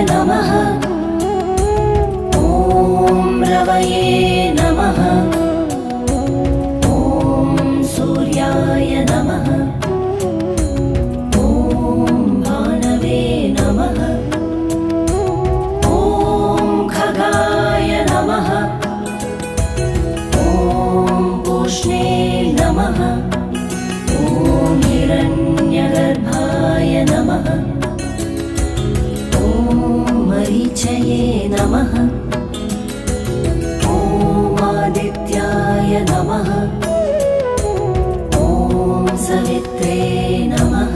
नमः। ॐ रवये नमः। ॐ सूर्याय नमः। ॐ भानवे नमः। ॐ खगाय नमः। ॐ पूष्णे नमः। ॐ हिरण्यगर्भाय नमः। ॐ मरीचये नमः। ॐ आदित्याय नमः। ॐ सवित्रे नमः।